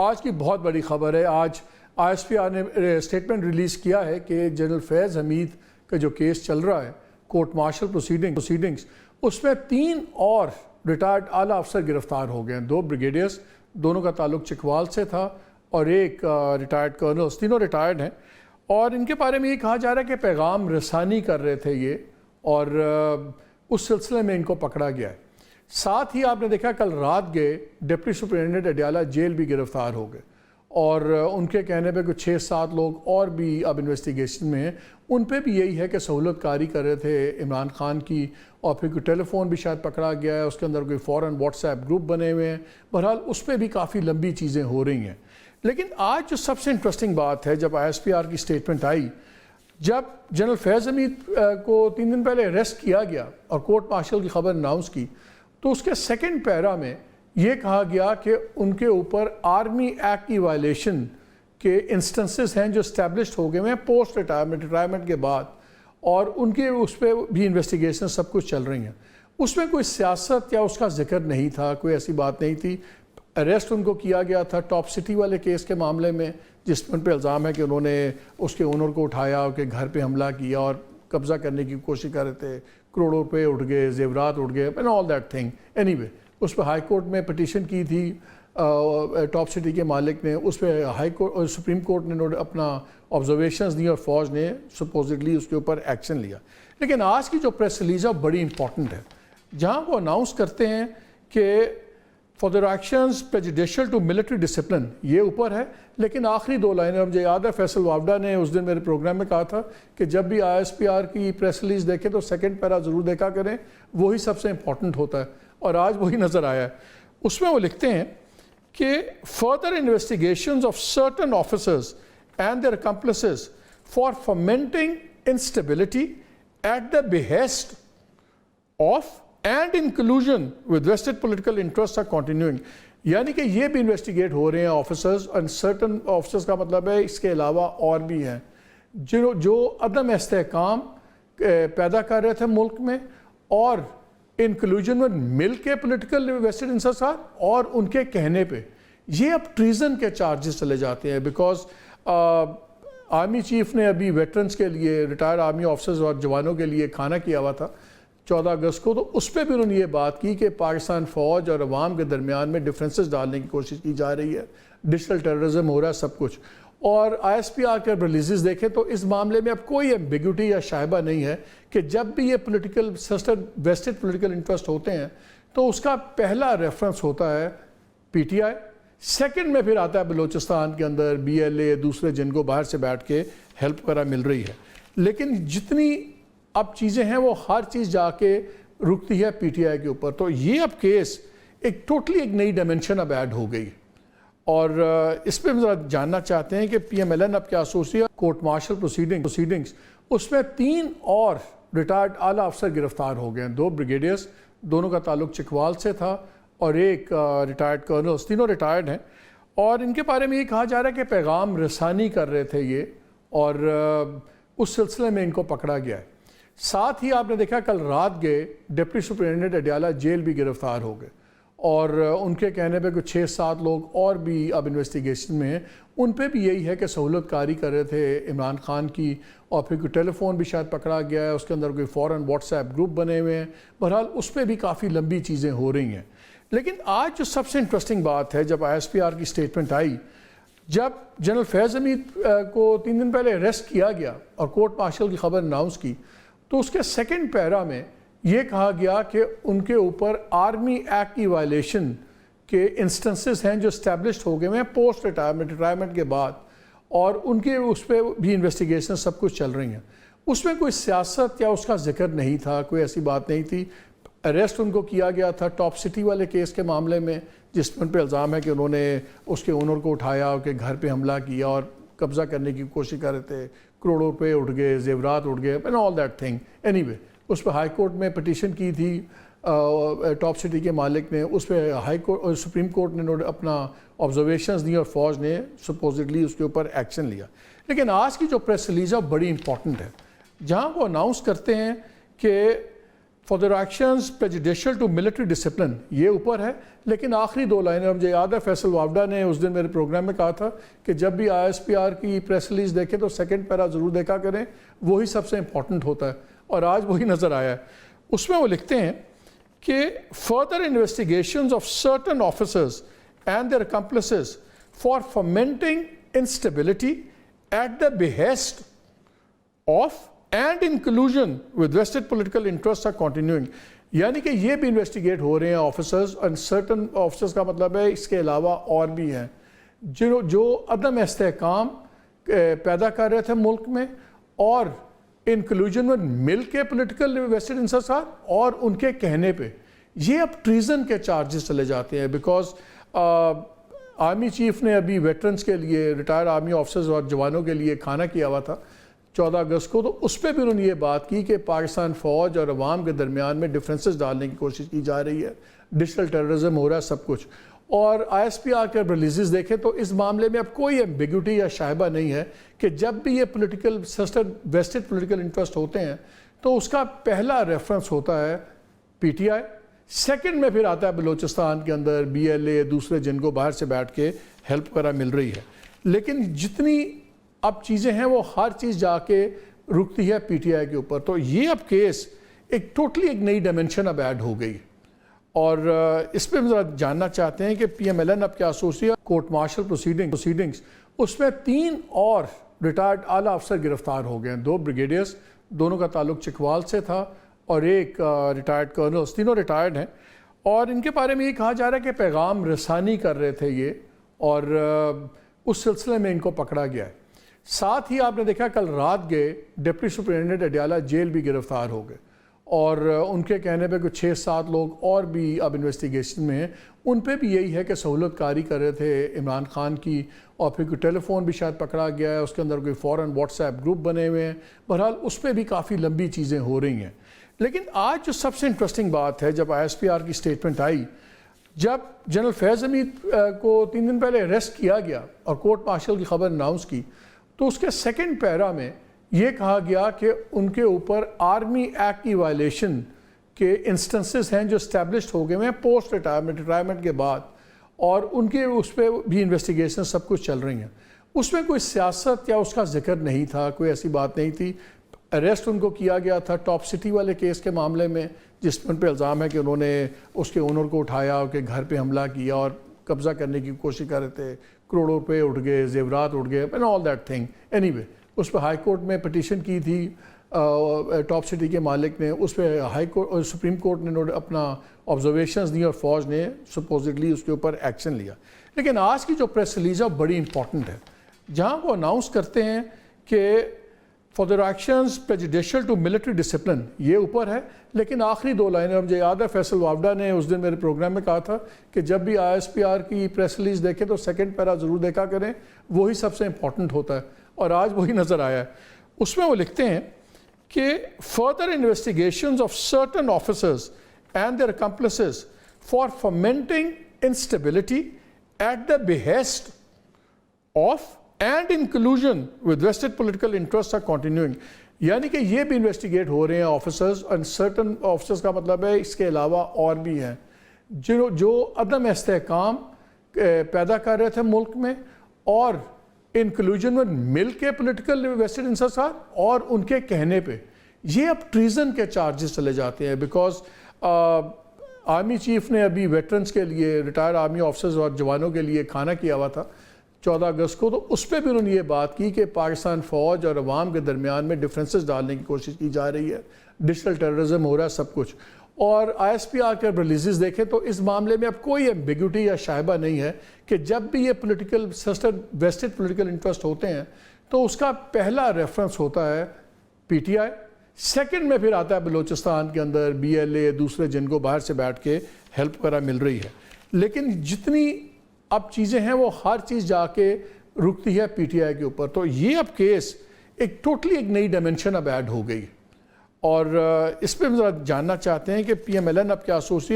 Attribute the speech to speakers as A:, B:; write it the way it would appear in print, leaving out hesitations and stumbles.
A: آج کی بہت بڑی خبر ہے. آج آئی ایس پی آر نے اسٹیٹمنٹ ریلیز کیا ہے کہ جنرل فیض حمید کا جو کیس چل رہا ہے کورٹ مارشل پروسیڈنگز اس میں 3 اور ریٹائرڈ اعلیٰ افسر گرفتار ہو گئے ہیں. 2 بریگیڈیئرز، دونوں کا تعلق چکوال سے تھا، اور ایک ریٹائرڈ کرنلز، تینوں ریٹائرڈ ہیں. اور ان کے بارے میں یہ کہا جا رہا ہے کہ پیغام رسانی کر رہے تھے یہ، اور اس سلسلے میں ان کو پکڑا گیا ہے. ساتھ ہی آپ نے دیکھا کل رات گئے ڈپٹی سپرنٹینڈنٹ اڈیالہ جیل بھی گرفتار ہو گئے، اور ان کے کہنے پہ کچھ 6-7 لوگ اور بھی اب انویسٹیگیشن میں ہیں. ان پہ بھی یہی ہے کہ سہولت کاری کر رہے تھے عمران خان کی، اور پھر کوئی ٹیلی فون بھی شاید پکڑا گیا ہے، اس کے اندر کوئی فوراً واٹس ایپ گروپ بنے ہوئے ہیں. بہرحال اس پہ بھی کافی لمبی چیزیں ہو رہی ہیں. لیکن آج جو سب سے انٹرسٹنگ بات ہے، جب آئی ایس پی آر کی اسٹیٹمنٹ آئی، جب جنرل فیض حمید کو 3 دن پہلے اریسٹ کیا گیا اور کورٹ مارشل کی خبر اناؤنس کی، تو اس کے سیکنڈ پیرا میں یہ کہا گیا کہ ان کے اوپر آرمی ایکٹ کی وائلیشن کے انسٹنسز ہیں جو اسٹیبلشڈ ہو گئے ہیں پوسٹ ریٹائرمنٹ کے بعد، اور ان کے اس پہ بھی انویسٹیگیشن سب کچھ چل رہی ہیں. اس میں کوئی سیاست یا اس کا ذکر نہیں تھا، کوئی ایسی بات نہیں تھی. اریسٹ ان کو کیا گیا تھا ٹاپ سٹی والے کیس کے معاملے میں، جس میں ان پہ الزام ہے کہ انہوں نے اس کے اونر کو اٹھایا اور کہ گھر پہ حملہ کیا اور قبضہ کرنے کی کوشش کر رہے تھے. کروڑوں روپے اٹھ گئے، زیورات اٹھ گئے، and all that thing. Anyway اس پہ ہائی کورٹ میں پٹیشن کی تھی ٹاپ سٹی کے مالک نے. اس پہ سپریم کورٹ نے اپنا آبزرویشنز دی اور فوج نے سپوزٹلی اس کے اوپر ایکشن لیا. لیکن آج کی جو پریس ریلیز ہے بڑی امپورٹنٹ ہے، جہاں وہ اناؤنس کرتے ہیں کہ for their actions prejudicial to military discipline, یہ اوپر ہے. لیکن آخری 2 لائنیں مجھے یاد ہے فیصل وابڈا نے اس دن میرے پروگرام میں کہا تھا کہ جب بھی آئی ایس پی آر کی پریس ریلیز دیکھیں تو سیکنڈ پیرا ضرور دیکھا کریں، وہی سب سے امپورٹنٹ ہوتا ہے. اور آج وہی نظر آیا ہے. اس میں وہ لکھتے ہیں کہ further investigations of certain officers and their accomplices for fomenting instability at the behest of and in collusion with vested political interests are continuing. یعنی کہ یہ بھی انویسٹیگیٹ ہو رہے ہیں آفیسرز، اور certain officers کا مطلب ہے اس کے علاوہ اور بھی ہیں جو عدم استحکام پیدا کر رہے تھے ملک میں، اور ان کلوژن میں مل کے پولیٹیکل ویسٹڈ انٹرسٹ اور ان کے کہنے پہ یہ اب ٹریزن کے چارجز چلے جاتے ہیں. بیکاز آرمی چیف نے ابھی ویٹرنز کے لیے، ریٹائر آرمی آفیسرز اور جوانوں کے لیے کھانا کیا ہوا تھا 14 اگست کو، تو اس پہ بھی انہوں نے یہ بات کی کہ پاکستان فوج اور عوام کے درمیان میں ڈفرینسز ڈالنے کی کوشش کی جا رہی ہے، ڈیجیٹل ٹیررزم ہو رہا ہے سب کچھ. اور آئی ایس پی آر کے ریلیزز دیکھیں تو اس معاملے میں اب کوئی ایمبیگوٹی یا شائبہ نہیں ہے کہ جب بھی یہ پولیٹیکل ویسٹڈ پولیٹیکل انٹرسٹ ہوتے ہیں تو اس کا پہلا ریفرنس ہوتا ہے پی ٹی آئی، سیکنڈ میں پھر آتا ہے بلوچستان کے اندر بی ایل اے، دوسرے جن کو باہر سے بیٹھ کے ہیلپ وغیرہ مل رہی ہے. لیکن جتنی اب چیزیں ہیں وہ ہر چیز جا کے رکتی ہے پی ٹی آئی کے اوپر. تو یہ اب کیس ایک ٹوٹلی ایک نئی ڈائمنشن اب ایڈ ہو گئی. اور اس پہ ذرا جاننا چاہتے ہیں کہ پی ایم ایل این اب کیا سوچ رہی ہے. کورٹ مارشل پروسیڈنگز اس میں 3 اور ریٹائرڈ اعلیٰ افسر گرفتار ہو گئے ہیں. 2 بریگیڈیئرز، دونوں کا تعلق چکوال سے تھا، اور ایک ریٹائرڈ کرنلز، تینوں ریٹائرڈ ہیں. اور ان کے بارے میں یہ کہا جا رہا ہے کہ پیغام رسانی کر رہے تھے یہ، اور اس سلسلے میں ان کو پکڑا گیا ہے. ساتھ ہی آپ نے دیکھا کل رات گئے ڈپٹی سپرنٹینڈنٹ اڈیالہ جیل بھی گرفتار ہو گئے، اور ان کے کہنے پہ کچھ 6-7 لوگ اور بھی اب انویسٹیگیشن میں ہیں. ان پہ بھی یہی ہے کہ سہولت کاری کر رہے تھے عمران خان کی، اور پھر کوئی ٹیلی فون بھی شاید پکڑا گیا ہے، اس کے اندر کوئی فوراً واٹس ایپ گروپ بنے ہوئے ہیں. بہرحال اس پہ بھی کافی لمبی چیزیں ہو رہی ہیں. لیکن آج جو سب سے انٹرسٹنگ بات ہے، جب آئی ایس پی آر کی اسٹیٹمنٹ آئی، جب جنرل فیض حمید کو 3 دن پہلے اریسٹ کیا گیا اور کورٹ مارشل کی خبر اناؤنس کی، تو اس کے سیکنڈ پیرا میں یہ کہا گیا کہ ان کے اوپر آرمی ایکٹ کی وائلیشن کے انسٹنسز ہیں جو اسٹیبلشڈ ہو گئے ہیں پوسٹ ریٹائرمنٹ کے بعد، اور ان کے اس پہ بھی انویسٹیگیشن سب کچھ چل رہی ہیں. اس میں کوئی سیاست یا اس کا ذکر نہیں تھا، کوئی ایسی بات نہیں تھی. اریسٹ ان کو کیا گیا تھا ٹاپ سٹی والے کیس کے معاملے میں، جس میں ان پہ الزام ہے کہ انہوں نے اس کے اونر کو اٹھایا اور کہ گھر پہ حملہ کیا اور قبضہ کرنے کی کوشش کر رہے تھے. کروڑوں روپے اٹھ گئے، زیورات اٹھ گئے، and all that thing. Anyway اس پہ ہائی کورٹ میں پٹیشن کی تھی ٹاپ سٹی کے مالک نے. اس پہ سپریم کورٹ نے اپنا آبزرویشنز دی اور فوج نے سپوزٹلی اس کے اوپر ایکشن لیا. لیکن آج کی جو پریس ریلیز ہے بڑی امپورٹنٹ ہے، جہاں وہ اناؤنس کرتے ہیں کہ for their actions prejudicial to military discipline یہ اوپر ہے، لیکن آخری دو لائنیں مجھے یاد ہے فیصل وافدہ نے اس دن میرے پروگرام میں کہا تھا کہ جب بھی ISPR کی پریس ریلیز دیکھیں تو سیکنڈ پیرا ضرور دیکھا کریں، وہی سب سے امپورٹنٹ ہوتا ہے، اور آج وہی نظر آیا ہے۔ اس میں وہ لکھتے ہیں کہ further investigations of certain officers and their accomplices for fomenting instability at the behest of and in collusion with vested political interests are continuing، یعنی کہ یہ بھی انویسٹیگیٹ ہو رہے ہیں آفیسرز، اور certain آفیسرز کا مطلب ہے اس کے علاوہ اور بھی ہیں جو عدم استحکام پیدا کر رہے تھے ملک میں، اور ان کلوژن میں مل کے پولیٹیکل ویسٹڈ انٹرسٹ اور ان کے کہنے پہ یہ اب ٹریزن کے چارجز چلے جاتے ہیں، بیکاز آرمی چیف نے ابھی ویٹرنز کے لیے، ریٹائر آرمی آفیسرز اور جوانوں کے لیے کھانا کیا ہوا تھا 14 اگست کو، تو اس پہ بھی انہوں نے یہ بات کی کہ پاکستان فوج اور عوام کے درمیان میں ڈفرینسز ڈالنے کی کوشش کی جا رہی ہے، ڈیجیٹل ٹیررزم ہو رہا ہے سب کچھ، اور ISPR کے ریلیزز دیکھیں تو اس معاملے میں اب کوئی ایمبیگوٹی یا شائبہ نہیں ہے کہ جب بھی یہ پولیٹیکل ویسٹڈ پولیٹیکل انٹرسٹ ہوتے ہیں تو اس کا پہلا ریفرنس ہوتا ہے PTI، سیکنڈ میں پھر آتا ہے بلوچستان کے اندر BLA، دوسرے جن کو باہر سے بیٹھ کے ہیلپ وغیرہ مل رہی ہے، لیکن جتنی اب چیزیں ہیں وہ ہر چیز جا کے رکتی ہے PTI کے اوپر، تو یہ اب کیس ایک ٹوٹلی ایک نئی ڈائمنشن اب ایڈ ہو گئی، اور اس پہ ذرا جاننا چاہتے ہیں کہ PMLN اب کیا سوچ رہی ہے۔ کورٹ مارشل پروسیڈنگز اس میں 3 اور ریٹائرڈ اعلیٰ افسر گرفتار ہو گئے ہیں، 2 بریگیڈیئرز، دونوں کا تعلق چکوال سے تھا، اور ایک ریٹائرڈ کرنلز، تینوں ریٹائرڈ ہیں، اور ان کے بارے میں یہ کہا جا رہا ہے کہ پیغام رسانی کر رہے تھے یہ، اور اس سلسلے میں ان کو پکڑا گیا ہے۔ ساتھ ہی آپ نے دیکھا کل رات گئے ڈپٹی سپرنٹینڈنٹ اڈیالہ جیل بھی گرفتار ہو گئے، اور ان کے کہنے پہ کچھ 6-7 لوگ اور بھی اب انویسٹیگیشن میں ہیں، ان پہ بھی یہی ہے کہ سہولت کاری کر رہے تھے عمران خان کی، اور پھر کوئی ٹیلی فون بھی شاید پکڑا گیا ہے، اس کے اندر کوئی فوراً واٹس ایپ گروپ بنے ہوئے ہیں، بہرحال اس پہ بھی کافی لمبی چیزیں ہو رہی ہیں۔ لیکن آج جو سب سے انٹرسٹنگ بات ہے، جب ISPR کی سٹیٹمنٹ آئی، جب جنرل فیض حمید کو 3 دن پہلے اریسٹ کیا گیا اور کورٹ مارشل کی خبر اناؤنس کی، تو اس کے سیکنڈ پیرا میں یہ کہا گیا کہ ان کے اوپر آرمی ایکٹ کی وائلیشن کے انسٹنسز ہیں جو اسٹیبلشڈ ہو گئے ہیں پوسٹ ریٹائرمنٹ کے بعد، اور ان کے اس پہ بھی انویسٹیگیشن سب کچھ چل رہی ہیں۔ اس میں کوئی سیاست یا اس کا ذکر نہیں تھا، کوئی ایسی بات نہیں تھی۔ اریسٹ ان کو کیا گیا تھا ٹاپ سٹی والے کیس کے معاملے میں، جس میں ان پہ الزام ہے کہ انہوں نے اس کے اونر کو اٹھایا، اس کے گھر پہ حملہ کیا اور قبضہ کرنے کی کوشش کر رہے تھے، کروڑوں روپے اٹھ گئے، زیورات اٹھ گئے، and all that thing. Anyway اس پہ ہائی کورٹ میں پٹیشن کی تھی ٹاپ سٹی کے مالک نے، اس پہ ہائی کورٹ سپریم کورٹ نے اپنا آبزرویشنز دی اور فوج نے سپوزڈلی اس کے اوپر ایکشن لیا۔ لیکن آج کی جو پریس ریلیز ہے بڑی امپورٹنٹ ہے، جہاں وہ اناؤنس کرتے ہیں کہ for their actions prejudicial to military discipline یہ اوپر ہے، لیکن آخری 2 لائنیں مجھے یاد ہے فیصل وافدہ نے اس دن میرے پروگرام میں کہا تھا کہ جب بھی ISPR کی پریس ریلیز دیکھیں تو سیکنڈ پیرا ضرور دیکھا کریں، وہی سب سے امپورٹنٹ ہوتا ہے، اور آج وہی نظر آیا ہے۔ اس میں وہ لکھتے ہیں کہ further investigations of certain officers and their accomplices for fomenting instability at the behest of and in collusion with vested political interests are continuing، یعنی کہ یہ بھی انویسٹیگیٹ ہو رہے ہیں آفیسرز، اور certain آفیسرز کا مطلب ہے اس کے علاوہ اور بھی ہیں جو عدم استحکام پیدا کر رہے تھے ملک میں، اور ان کلوژن میں مل کے پولیٹیکل ویسٹڈ انٹرسٹ اور ان کے کہنے پہ یہ اب ٹریزن کے چارجز چلے جاتے ہیں، بیکاز آرمی چیف نے ابھی ویٹرنز کے لیے، ریٹائر آرمی آفیسرز اور جوانوں کے لیے کھانا کیا ہوا تھا 14 اگست کو، تو اس پہ بھی انہوں نے یہ بات کی کہ پاکستان فوج اور عوام کے درمیان میں ڈفرینسز ڈالنے کی کوشش کی جا رہی ہے، ڈیجیٹل ٹیررزم ہو رہا ہے سب کچھ، اور ISPR کے ریلیزز دیکھیں تو اس معاملے میں اب کوئی ایمبیگوٹی یا شائبہ نہیں ہے کہ جب بھی یہ پولیٹیکل ویسٹڈ پولیٹیکل انٹرسٹ ہوتے ہیں تو اس کا پہلا ریفرنس ہوتا ہے PTI، سیکنڈ میں پھر آتا ہے بلوچستان کے اندر BLA، دوسرے جن کو باہر سے بیٹھ کے ہیلپ وغیرہ مل رہی ہے، لیکن جتنی اب چیزیں ہیں وہ ہر چیز جا کے رکتی ہے PTI کے اوپر، تو یہ اب کیس ایک ٹوٹلی ایک نئی ڈائمنشن اب ایڈ ہو گئی، اور اس پہ ذرا جاننا چاہتے ہیں کہ PMLN اب کیا سوچ رہی ہے۔